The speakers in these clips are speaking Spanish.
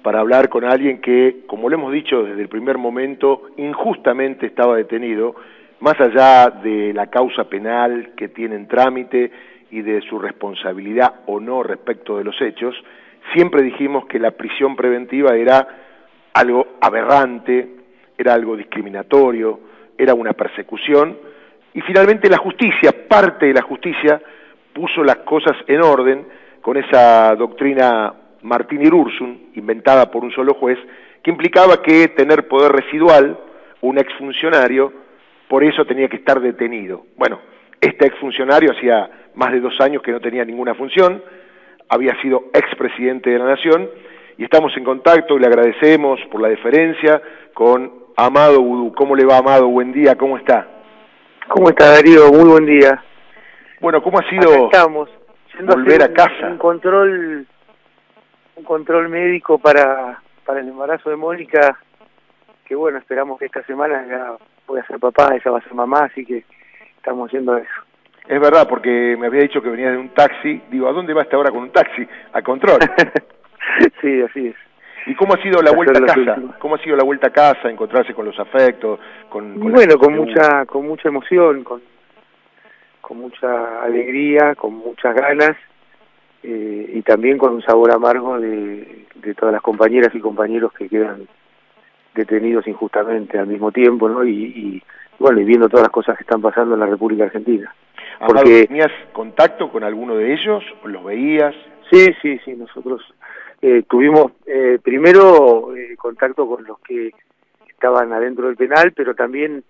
para hablar con alguien que, como lo hemos dicho desde el primer momento, injustamente estaba detenido, más allá de la causa penal que tiene en trámite y de su responsabilidad o no respecto de los hechos. Siempre dijimos que la prisión preventiva era algo aberrante, era algo discriminatorio, era una persecución, y finalmente la justicia, parte de la justicia, puso las cosas en orden con esa doctrina Martín Irurzun, inventada por un solo juez, que implicaba que tener poder residual, un exfuncionario, por eso tenía que estar detenido. Bueno, este exfuncionario hacía más de 2 años que no tenía ninguna función, había sido expresidente de la Nación, y estamos en contacto y le agradecemos por la deferencia con Amado Vudú. ¿Cómo le va, Amado? Buen día, ¿cómo está? ¿Cómo está, Darío? Muy buen día. Bueno, ¿cómo ha sido estamos, volver a casa? Un control médico para el embarazo de Mónica, que bueno, esperamos que esta semana ya pueda ser papá, ella va a ser mamá, así que estamos haciendo eso. Es verdad, porque me había dicho que venía de un taxi. Digo, ¿a dónde va esta hora con un taxi? A control. Sí, así es. ¿Y cómo ha sido la vuelta a casa? ¿Cómo ha sido la vuelta a casa, encontrarse con los afectos? Bueno, con mucha emoción, con mucha alegría, con muchas ganas, y también con un sabor amargo de todas las compañeras y compañeros que quedan detenidos injustamente al mismo tiempo, ¿no? Y bueno, y viendo todas las cosas que están pasando en la República Argentina. Amado, ¿tenías contacto con alguno de ellos? ¿Los veías? Sí, nosotros tuvimos primero contacto con los que estaban adentro del penal, pero también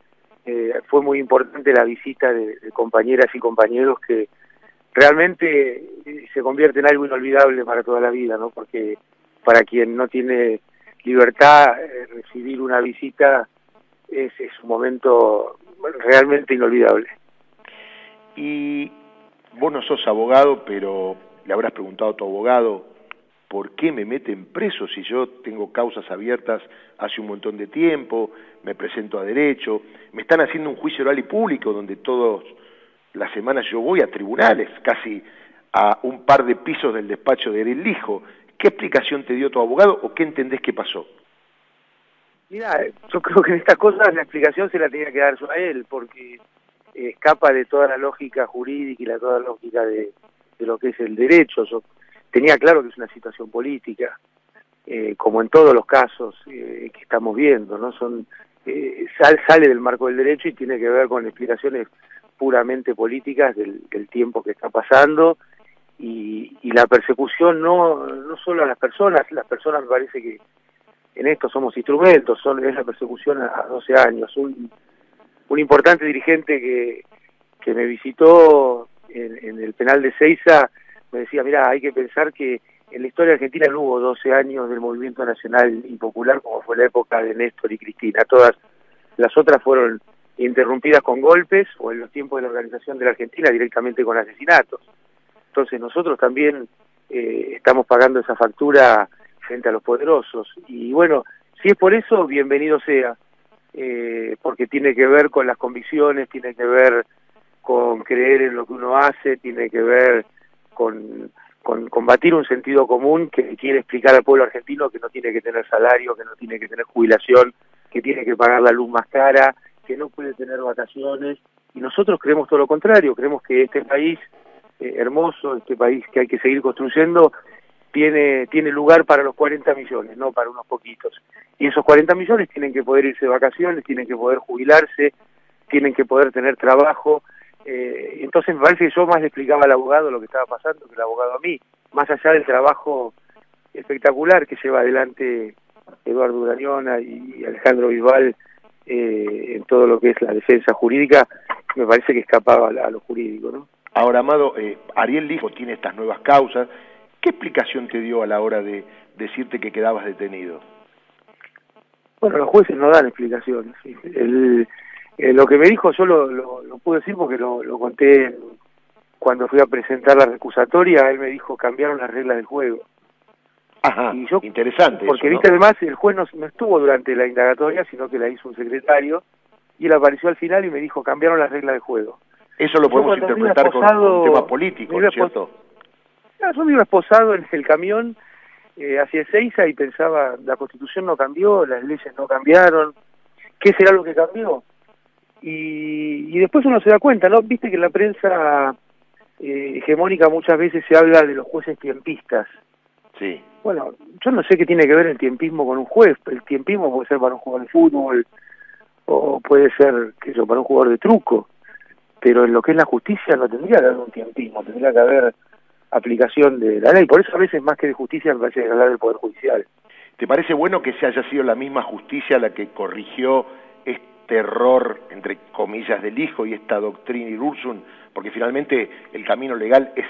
fue muy importante la visita de compañeras y compañeros que realmente se convierte en algo inolvidable para toda la vida, ¿no? Porque para quien no tiene libertad, recibir una visita es un momento realmente inolvidable. Y vos no sos abogado, pero le habrás preguntado a tu abogado, ¿por qué me meten preso si yo tengo causas abiertas hace un montón de tiempo, me presento a derecho, me están haciendo un juicio oral y público donde todas las semanas yo voy a tribunales, casi a un par de pisos del despacho de Ariel Lijo? ¿Qué explicación te dio tu abogado o qué entendés que pasó? Mira, yo creo que en estas cosas la explicación se la tenía que dar yo a él, porque escapa de toda la lógica jurídica y toda la lógica de lo que es el derecho. Yo tenía claro que es una situación política, como en todos los casos que estamos viendo, ¿no? Sale del marco del derecho y tiene que ver con explicaciones puramente políticas del tiempo que está pasando y la persecución no solo a las personas me parece que en esto somos instrumentos, es la persecución a 12 años. Un importante dirigente que me visitó en el penal de Seiza me decía, mira, hay que pensar que en la historia argentina no hubo 12 años del movimiento nacional y popular como fue la época de Néstor y Cristina. Todas las otras fueron interrumpidas con golpes o en los tiempos de la organización de la Argentina directamente con asesinatos. Entonces nosotros también estamos pagando esa factura frente a los poderosos. Y bueno, si es por eso, bienvenido sea, porque tiene que ver con las convicciones, tiene que ver con creer en lo que uno hace, tiene que ver con combatir un sentido común que quiere explicar al pueblo argentino que no tiene que tener salario, que no tiene que tener jubilación, que tiene que pagar la luz más cara, que no puede tener vacaciones. Y nosotros creemos todo lo contrario, creemos que este país hermoso, este país que hay que seguir construyendo, tiene lugar para los 40 millones, no para unos poquitos. Y esos 40 millones tienen que poder irse de vacaciones, tienen que poder jubilarse, tienen que poder tener trabajo. Entonces me parece que yo más le explicaba al abogado lo que estaba pasando que el abogado a mí, más allá del trabajo espectacular que lleva adelante Eduardo Urañona y Alejandro Bisbal en todo lo que es la defensa jurídica, me parece que escapaba a lo jurídico, ¿no? Ahora, Amado, Ariel Lijo tiene estas nuevas causas. ¿Qué explicación te dio a la hora de decirte que quedabas detenido? Bueno, los jueces no dan explicaciones. ¿Sí? Lo que me dijo yo lo pude decir porque lo conté cuando fui a presentar la recusatoria. Él me dijo cambiaron las reglas del juego. Ajá, y yo, interesante porque eso, ¿no? Viste, además el juez no estuvo durante la indagatoria, sino que la hizo un secretario, y él apareció al final y me dijo cambiaron las reglas del juego. Eso lo podemos interpretar con un tema político, ¿no es cierto? Yo me iba esposado en el camión hacia Ezeiza y pensaba, la Constitución no cambió, las leyes no cambiaron, ¿qué será lo que cambió? Y después uno se da cuenta, ¿no? Viste que en la prensa hegemónica muchas veces se habla de los jueces tiempistas. Sí. Bueno, yo no sé qué tiene que ver el tiempismo con un juez. El tiempismo puede ser para un jugador de fútbol, o puede ser, qué sé yo, para un jugador de truco. Pero en lo que es la justicia no tendría que haber un tiempismo, tendría que haber aplicación de la ley. Por eso a veces más que de justicia me parece que hablar del Poder Judicial. ¿Te parece bueno que se haya sido la misma justicia la que corrigió este error, entre comillas, del hijo y esta doctrina Irurzun? Porque finalmente el camino legal es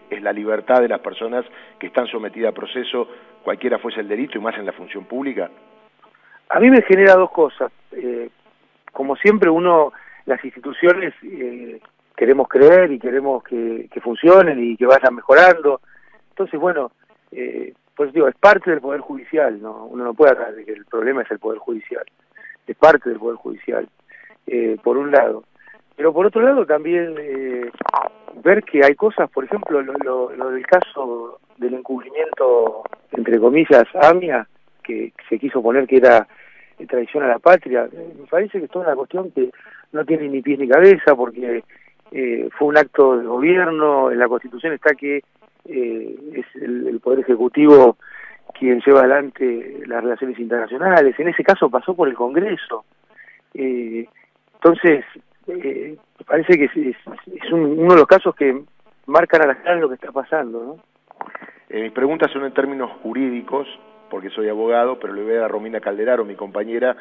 es la libertad de las personas que están sometidas a proceso, cualquiera fuese el delito y más en la función pública. A mí me genera dos cosas. Como siempre las instituciones queremos creer y queremos que funcionen y que vayan mejorando. Entonces, bueno, pues digo, es parte del Poder Judicial, ¿no? Uno no puede hablar de que el problema es el Poder Judicial, es parte del Poder Judicial, por un lado. Pero por otro lado también ver que hay cosas, por ejemplo, lo del caso del encubrimiento, entre comillas, AMIA, que se quiso poner que era traición a la patria. Me parece que es toda una cuestión que no tiene ni pies ni cabeza, porque fue un acto de gobierno. En la Constitución está que es el Poder Ejecutivo quien lleva adelante las relaciones internacionales. En ese caso pasó por el Congreso. Entonces, me parece que es uno de los casos que marcan a la cara lo que está pasando, ¿no? Mis preguntas son en términos jurídicos, porque soy abogado, pero le voy a dar a Romina Calderaro, mi compañera,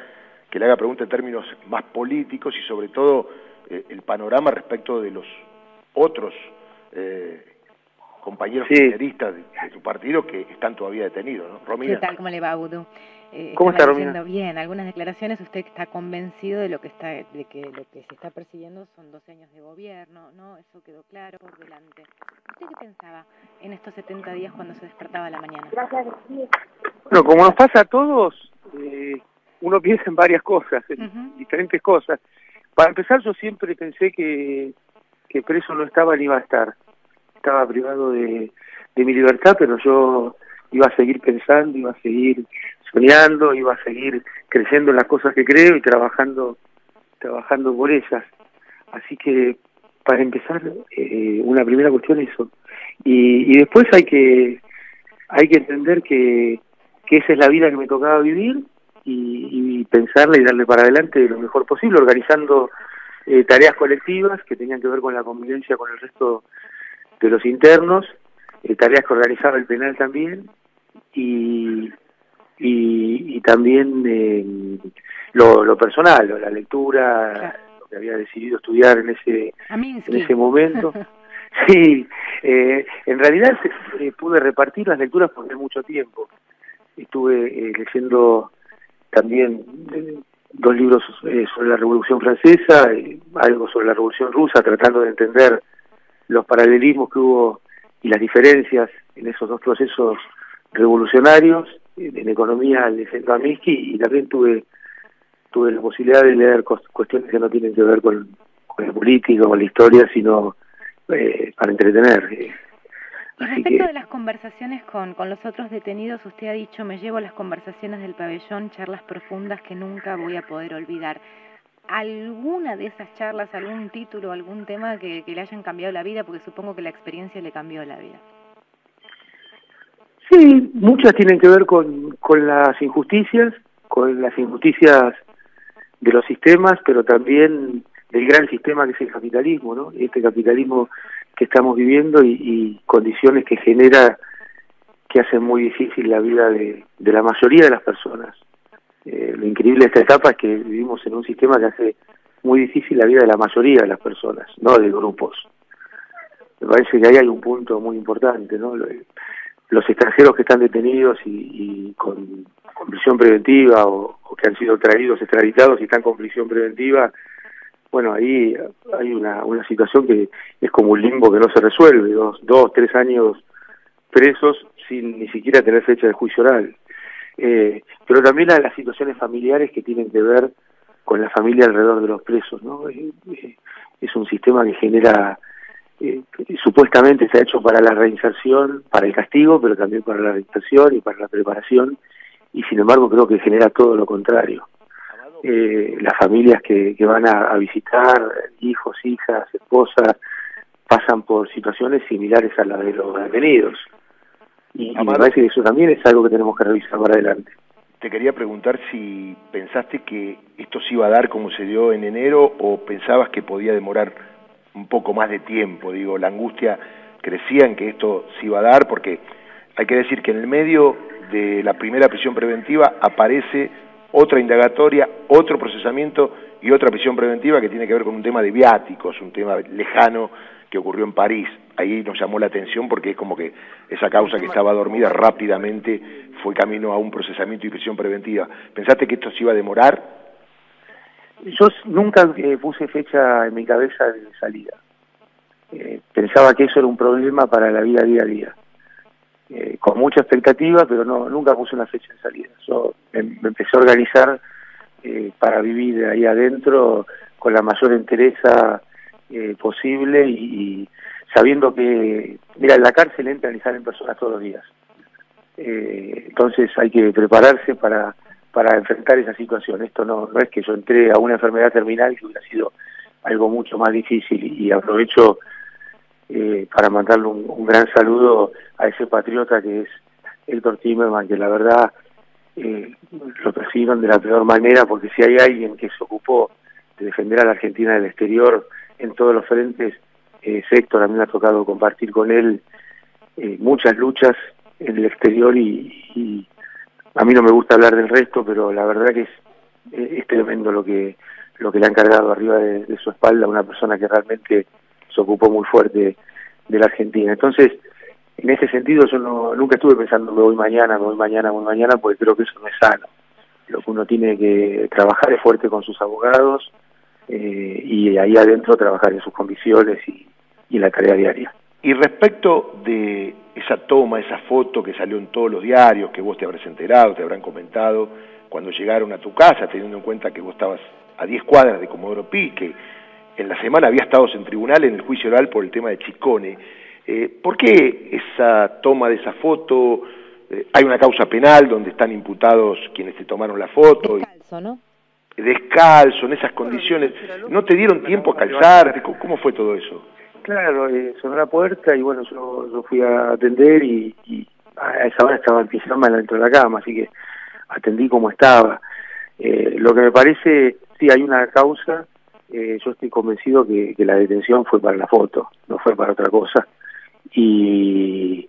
que le haga preguntas en términos más políticos y sobre todo el panorama respecto de los otros compañeros kirchneristas de tu partido que están todavía detenidos, ¿no? Romina. ¿Qué tal? ¿Cómo le va, Udu? ¿Cómo está, Romina? Bien, algunas declaraciones. Usted está convencido de que lo que se está persiguiendo son 12 años de gobierno, ¿no? Eso quedó claro por delante. ¿Usted qué pensaba en estos 70 días cuando se despertaba a la mañana? Bueno, como nos pasa a todos, uno piensa en varias cosas, en diferentes cosas. Para empezar, yo siempre pensé que preso no estaba ni iba a estar. Estaba privado de mi libertad, pero yo iba a seguir pensando, iba a seguir soñando, iba a seguir creyendo en las cosas que creo y trabajando por ellas. Así que, para empezar, una primera cuestión es eso. Y después hay que entender que esa es la vida que me tocaba vivir y pensarla y darle para adelante lo mejor posible, organizando tareas colectivas que tenían que ver con la convivencia con el resto de los internos, tareas que organizaba el penal también, y también lo personal, la lectura, claro, lo que había decidido estudiar en ese momento. Sí, en realidad pude repartir las lecturas por mucho tiempo. Estuve leyendo también 2 libros sobre la Revolución Francesa, algo sobre la Revolución Rusa, tratando de entender los paralelismos que hubo y las diferencias en esos dos procesos revolucionarios. En economía le centro a Minsky, y también tuve la posibilidad de leer cuestiones que no tienen que ver con la política, con la historia, sino para entretener. Y respecto de las conversaciones con los otros detenidos, usted ha dicho: me llevo las conversaciones del pabellón, charlas profundas que nunca voy a poder olvidar. ¿Alguna de esas charlas, algún título, algún tema que le hayan cambiado la vida? Porque supongo que la experiencia le cambió la vida. Sí, muchas tienen que ver con las injusticias de los sistemas, pero también del gran sistema que es el capitalismo, ¿no? Este capitalismo que estamos viviendo y condiciones que genera, que hacen muy difícil la vida de la mayoría de las personas. Lo increíble de esta etapa es que vivimos en un sistema que hace muy difícil la vida de la mayoría de las personas, no de grupos. Me parece que ahí hay un punto muy importante, ¿no? Los extranjeros que están detenidos y con prisión preventiva o que han sido traídos, extraditados y están con prisión preventiva, bueno, ahí hay una situación que es como un limbo que no se resuelve, 2, 3 años presos sin ni siquiera tener fecha de juicio oral. Pero también las situaciones familiares que tienen que ver con la familia alrededor de los presos, ¿no? Es un sistema que genera supuestamente está hecho para la reinserción, para el castigo, pero también para la reinserción y para la preparación, y sin embargo creo que genera todo lo contrario. Las familias que van a visitar, hijos, hijas, esposas, pasan por situaciones similares a las de los detenidos. Y me parece que eso también es algo que tenemos que revisar para adelante. Te quería preguntar si pensaste que esto se iba a dar como se dio en enero o pensabas que podía demorar un poco más de tiempo. Digo, la angustia crecía en que esto se iba a dar, porque hay que decir que en el medio de la primera prisión preventiva aparece otra indagatoria, otro procesamiento y otra prisión preventiva que tiene que ver con un tema de viáticos, un tema lejano que ocurrió en París. Ahí nos llamó la atención porque es como que esa causa que estaba dormida rápidamente fue camino a un procesamiento y prisión preventiva. ¿Pensaste que esto se iba a demorar? Yo nunca puse fecha en mi cabeza de salida. Pensaba que eso era un problema para la vida día a día. Con mucha expectativa, pero nunca puse una fecha de salida. Yo me empecé a organizar para vivir ahí adentro con la mayor entereza posible y sabiendo que, mira, en la cárcel entran y salen personas todos los días. Entonces hay que prepararse para enfrentar esa situación. Esto no es que yo entré a una enfermedad terminal, que hubiera sido algo mucho más difícil, y aprovecho para mandarle un gran saludo a ese patriota que es Héctor Timerman, que la verdad lo persiguieron de la peor manera, porque si hay alguien que se ocupó de defender a la Argentina del exterior en todos los frentes, Héctor. A mí me ha tocado compartir con él muchas luchas en el exterior y a mí no me gusta hablar del resto, pero la verdad que es tremendo lo que le han cargado arriba de su espalda a una persona que realmente se ocupó muy fuerte de la Argentina. Entonces, en ese sentido yo nunca estuve pensando me voy mañana, porque creo que eso no es sano. Lo que uno tiene que trabajar es fuerte con sus abogados y ahí adentro trabajar en sus convicciones y en la tarea diaria. Y respecto de esa toma, esa foto que salió en todos los diarios, que vos te habrás enterado, te habrán comentado, cuando llegaron a tu casa, teniendo en cuenta que vos estabas a 10 cuadras de Comodoro Pi, que en la semana había estado en tribunal en el juicio oral por el tema de Chicone. ¿Por qué esa toma de esa foto? Hay una causa penal donde están imputados quienes te tomaron la foto. Descalzo, ¿no? Descalzo, en esas condiciones. ¿No te dieron tiempo a calzarte? ¿Cómo fue todo eso? Claro, sonó la puerta y bueno, yo fui a atender y a esa hora estaba en pijama dentro de la cama, así que atendí como estaba. Lo que me parece, sí, hay una causa, yo estoy convencido que la detención fue para la foto, no fue para otra cosa. Y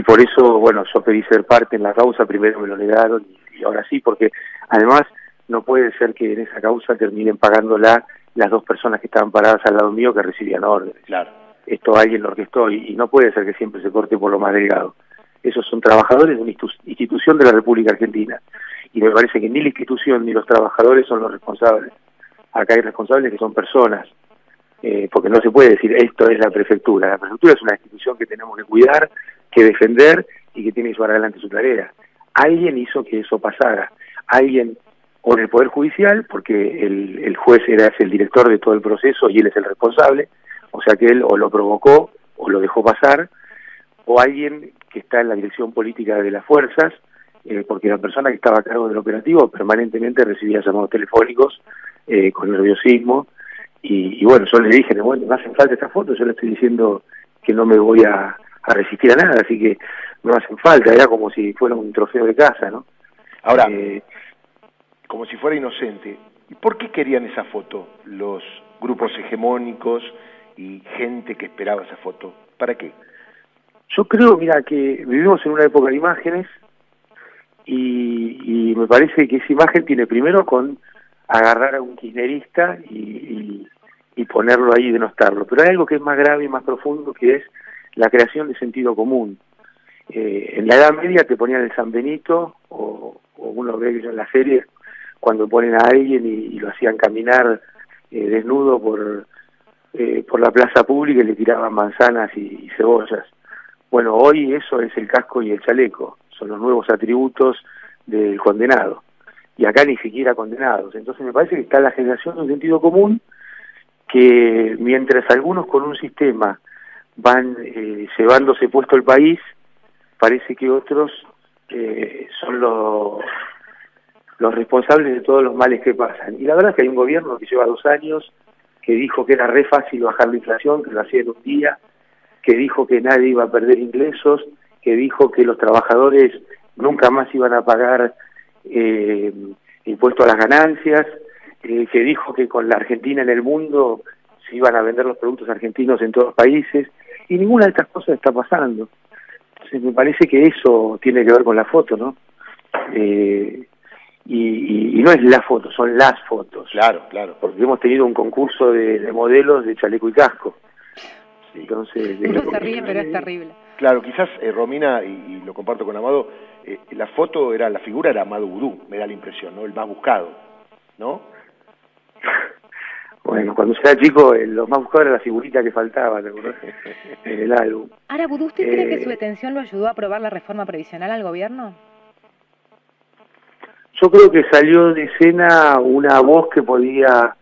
por eso, bueno, yo pedí ser parte en la causa, primero me lo negaron y ahora sí, porque además no puede ser que en esa causa terminen pagándola las dos personas que estaban paradas al lado mío que recibían órdenes. Claro. Esto alguien lo orquestó y no puede ser que siempre se corte por lo más delgado. Esos son trabajadores de una institución de la República Argentina y me parece que ni la institución ni los trabajadores son los responsables. Acá hay responsables que son personas, porque no se puede decir esto es la prefectura. La prefectura es una institución que tenemos que cuidar, que defender y que tiene que llevar adelante su tarea. Alguien hizo que eso pasara, alguien o en el Poder Judicial, porque el juez es el director de todo el proceso y él es el responsable, o sea que él o lo provocó o lo dejó pasar, o alguien que está en la dirección política de las fuerzas, porque la persona que estaba a cargo del operativo permanentemente recibía llamados telefónicos con nerviosismo, y bueno, yo le dije, bueno, no hacen falta estas fotos, yo le estoy diciendo que no me voy a resistir a nada, así que no hacen falta, era como si fuera un trofeo de casa, ¿no? Ahora, como si fuera inocente, ¿y por qué querían esa foto los grupos hegemónicos y gente que esperaba esa foto? ¿Para qué? Yo creo, mira, que vivimos en una época de imágenes y me parece que esa imagen tiene primero con agarrar a un kirchnerista y ponerlo ahí y denostarlo. Pero hay algo que es más grave y más profundo, que es la creación de sentido común. En la Edad Media te ponían el San Benito, o uno ve en la serie, cuando ponen a alguien y lo hacían caminar desnudo por la plaza pública y le tiraban manzanas y cebollas. Bueno, hoy eso es el casco y el chaleco, son los nuevos atributos del condenado, y acá ni siquiera condenados. Entonces me parece que está la generación de un sentido común que mientras algunos con un sistema van llevándose puesto el país, parece que otros son los responsables de todos los males que pasan. Y la verdad es que hay un gobierno que lleva 2 años, que dijo que era re fácil bajar la inflación, que lo hacía en un día, que dijo que nadie iba a perder ingresos, que dijo que los trabajadores nunca más iban a pagar impuesto a las ganancias, que dijo que con la Argentina en el mundo se iban a vender los productos argentinos en todos los países, y ninguna de estas cosas está pasando. Entonces me parece que eso tiene que ver con la foto, ¿no? Y no es la foto, son las fotos. Claro, claro. Porque hemos tenido un concurso de modelos de chaleco y casco. Entonces, uno se ríe, pero es terrible. Claro, quizás, Romina, y lo comparto con Amado, la figura era Amado Vudú, me da la impresión, ¿no? El más buscado, ¿no? Bueno, cuando yo era chico, lo más buscado era la figurita que faltaba, ¿te acordás? En el álbum. Ahora, Vudú, ¿usted cree que su detención lo ayudó a aprobar la reforma previsional al gobierno? Yo creo que salió de escena una voz que podía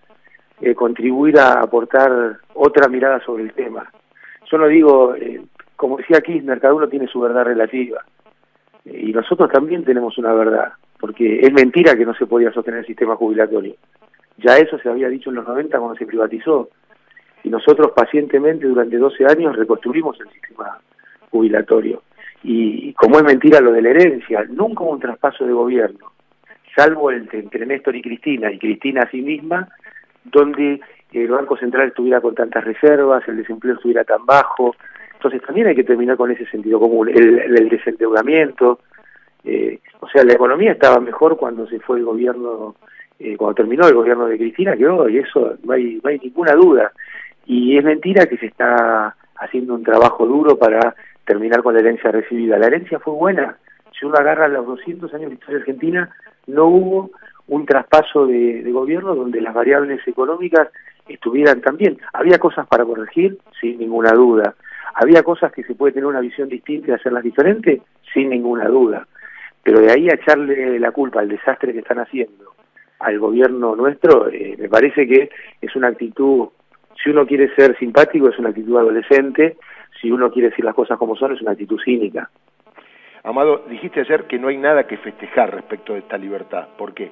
contribuir a aportar otra mirada sobre el tema. Yo no digo, como decía Kirchner, cada uno tiene su verdad relativa. Y nosotros también tenemos una verdad, porque es mentira que no se podía sostener el sistema jubilatorio. Ya eso se había dicho en los 90 cuando se privatizó. Y nosotros pacientemente durante 12 años reconstruimos el sistema jubilatorio. Y como es mentira lo de la herencia, nunca hubo un traspaso de gobierno, salvo entre Néstor y Cristina a sí misma, donde el Banco Central estuviera con tantas reservas, el desempleo estuviera tan bajo. Entonces también hay que terminar con ese sentido común, el desendeudamiento. O sea, la economía estaba mejor cuando se fue el gobierno, cuando terminó el gobierno de Cristina que hoy, eso no hay ninguna duda. Y es mentira que se está haciendo un trabajo duro para terminar con la herencia recibida. La herencia fue buena. Si uno agarra los 200 años de historia argentina, no hubo un traspaso de gobierno donde las variables económicas estuvieran tan bien. Había cosas para corregir, sin ninguna duda. Había cosas que se puede tener una visión distinta y hacerlas diferentes, sin ninguna duda. Pero de ahí a echarle la culpa al desastre que están haciendo al gobierno nuestro, me parece que es una actitud, si uno quiere ser simpático, es una actitud adolescente, si uno quiere decir las cosas como son, es una actitud cínica. Amado, dijiste ayer que no hay nada que festejar respecto de esta libertad. ¿Por qué?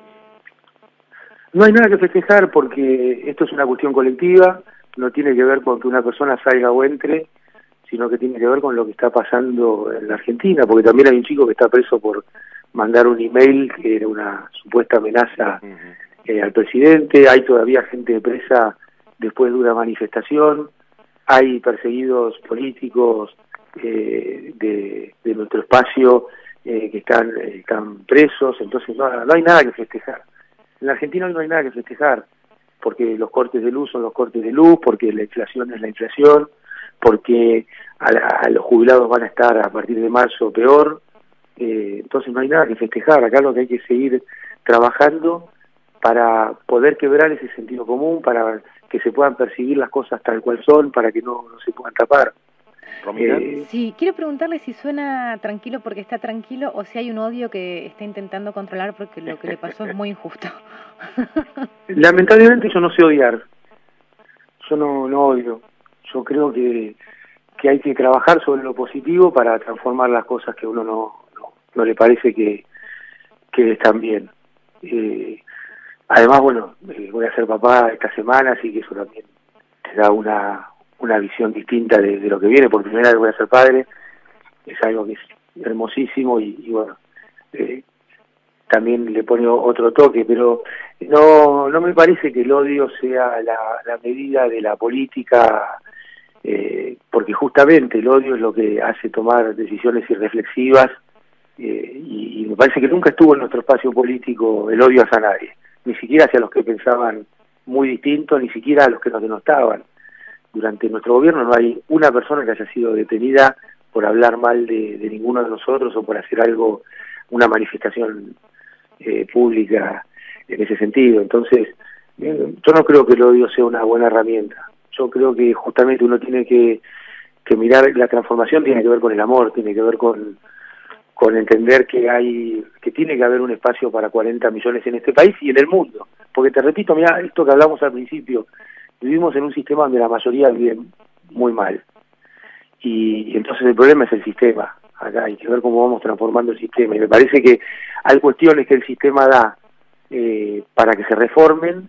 No hay nada que festejar porque esto es una cuestión colectiva, no tiene que ver con que una persona salga o entre, sino que tiene que ver con lo que está pasando en la Argentina, porque también hay un chico que está preso por mandar un email que era una supuesta amenaza al presidente, hay todavía gente presa después de una manifestación, hay perseguidos políticos de nuestro espacio que están presos, entonces no hay nada que festejar. En la Argentina hoy no hay nada que festejar, porque los cortes de luz son los cortes de luz, porque la inflación es la inflación, porque a los jubilados van a estar a partir de marzo peor, entonces no hay nada que festejar. Acá lo que hay que seguir trabajando para poder quebrar ese sentido común, para que se puedan percibir las cosas tal cual son, para que no se puedan tapar. Sí, quiero preguntarle si suena tranquilo porque está tranquilo o si hay un odio que está intentando controlar porque lo que le pasó es muy injusto. Lamentablemente yo no sé odiar, yo no odio, yo creo que hay que trabajar sobre lo positivo para transformar las cosas que a uno no le parece que están bien. Además, bueno, voy a ser papá esta semana, así que eso también te da una visión distinta de lo que viene. Por primera vez voy a ser padre, es algo que es hermosísimo y bueno, también le pone otro toque, pero no me parece que el odio sea la medida de la política, porque justamente el odio es lo que hace tomar decisiones irreflexivas, y me parece que nunca estuvo en nuestro espacio político el odio hacia nadie, ni siquiera hacia los que pensaban muy distinto, ni siquiera a los que nos denostaban. Durante nuestro gobierno no hay una persona que haya sido detenida por hablar mal de ninguno de nosotros o por hacer algo, una manifestación pública en ese sentido. Entonces, yo no creo que el odio sea una buena herramienta. Yo creo que justamente uno tiene que mirar, la transformación tiene que ver con el amor, tiene que ver con entender que tiene que haber un espacio para 40 millones en este país y en el mundo. Porque te repito, mira, esto que hablamos al principio, vivimos en un sistema donde la mayoría vive muy mal. y entonces el problema es el sistema. Acá hay que ver cómo vamos transformando el sistema, y me parece que hay cuestiones que el sistema da para que se reformen,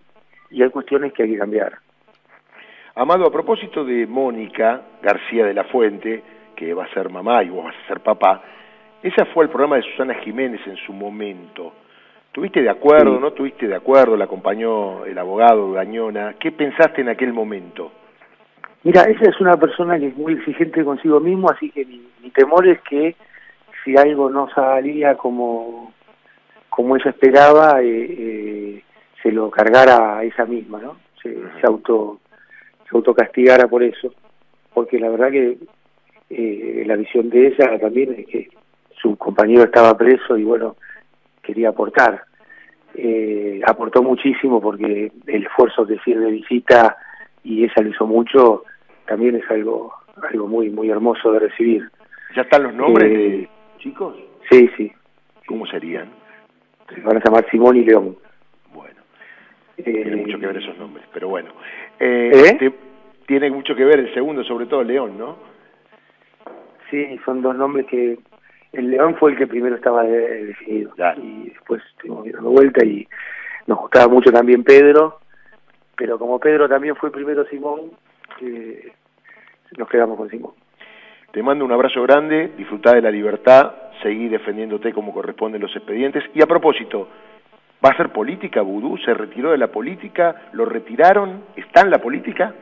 y hay cuestiones que hay que cambiar. Amado, a propósito de Mónica García de la Fuente, que va a ser mamá y vos vas a ser papá, ese fue el programa de Susana Jiménez en su momento. ¿Tuviste de acuerdo, Sí. no tuviste de acuerdo? La acompañó el abogado Gañona. ¿Qué pensaste en aquel momento? Mira, ella es una persona que es muy exigente consigo mismo, así que mi temor es que si algo no salía como ella esperaba, se lo cargara a ella misma, ¿no? Se autocastigara por eso, porque la verdad que la visión de ella también es que su compañero estaba preso y bueno, quería aportar. Aportó muchísimo porque el esfuerzo que hacía de visita, y ella lo hizo mucho, también es algo muy muy hermoso de recibir. ¿Ya están los nombres de chicos? Sí, sí. ¿Cómo serían? Se van a llamar Simón y León. Bueno, tiene mucho que ver esos nombres, pero bueno. Tiene mucho que ver el segundo, sobre todo León, ¿no? Sí, son dos nombres que... El León fue el que primero estaba definido. Claro. Y después estuvimos dando vuelta y nos gustaba mucho también Pedro, pero como Pedro también fue primero Simón, nos quedamos con Simón. Te mando un abrazo grande, disfrutá de la libertad, seguí defendiéndote como corresponden los expedientes. Y a propósito, ¿va a ser política Vudú? ¿Se retiró de la política? ¿Lo retiraron? ¿Está en la política?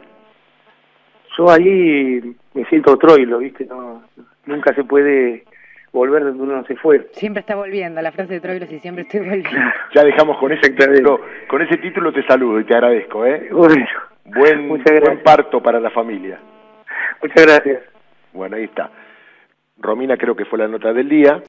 Yo ahí me siento troilo, ¿viste? No, nunca se puede volver donde uno se fue. Siempre está volviendo, la frase de Troilo, si siempre estoy volviendo. Ya dejamos con ese título te saludo y te agradezco, Bueno, buen parto para la familia. Muchas gracias. Bueno, ahí está. Romina creo que fue la nota del día.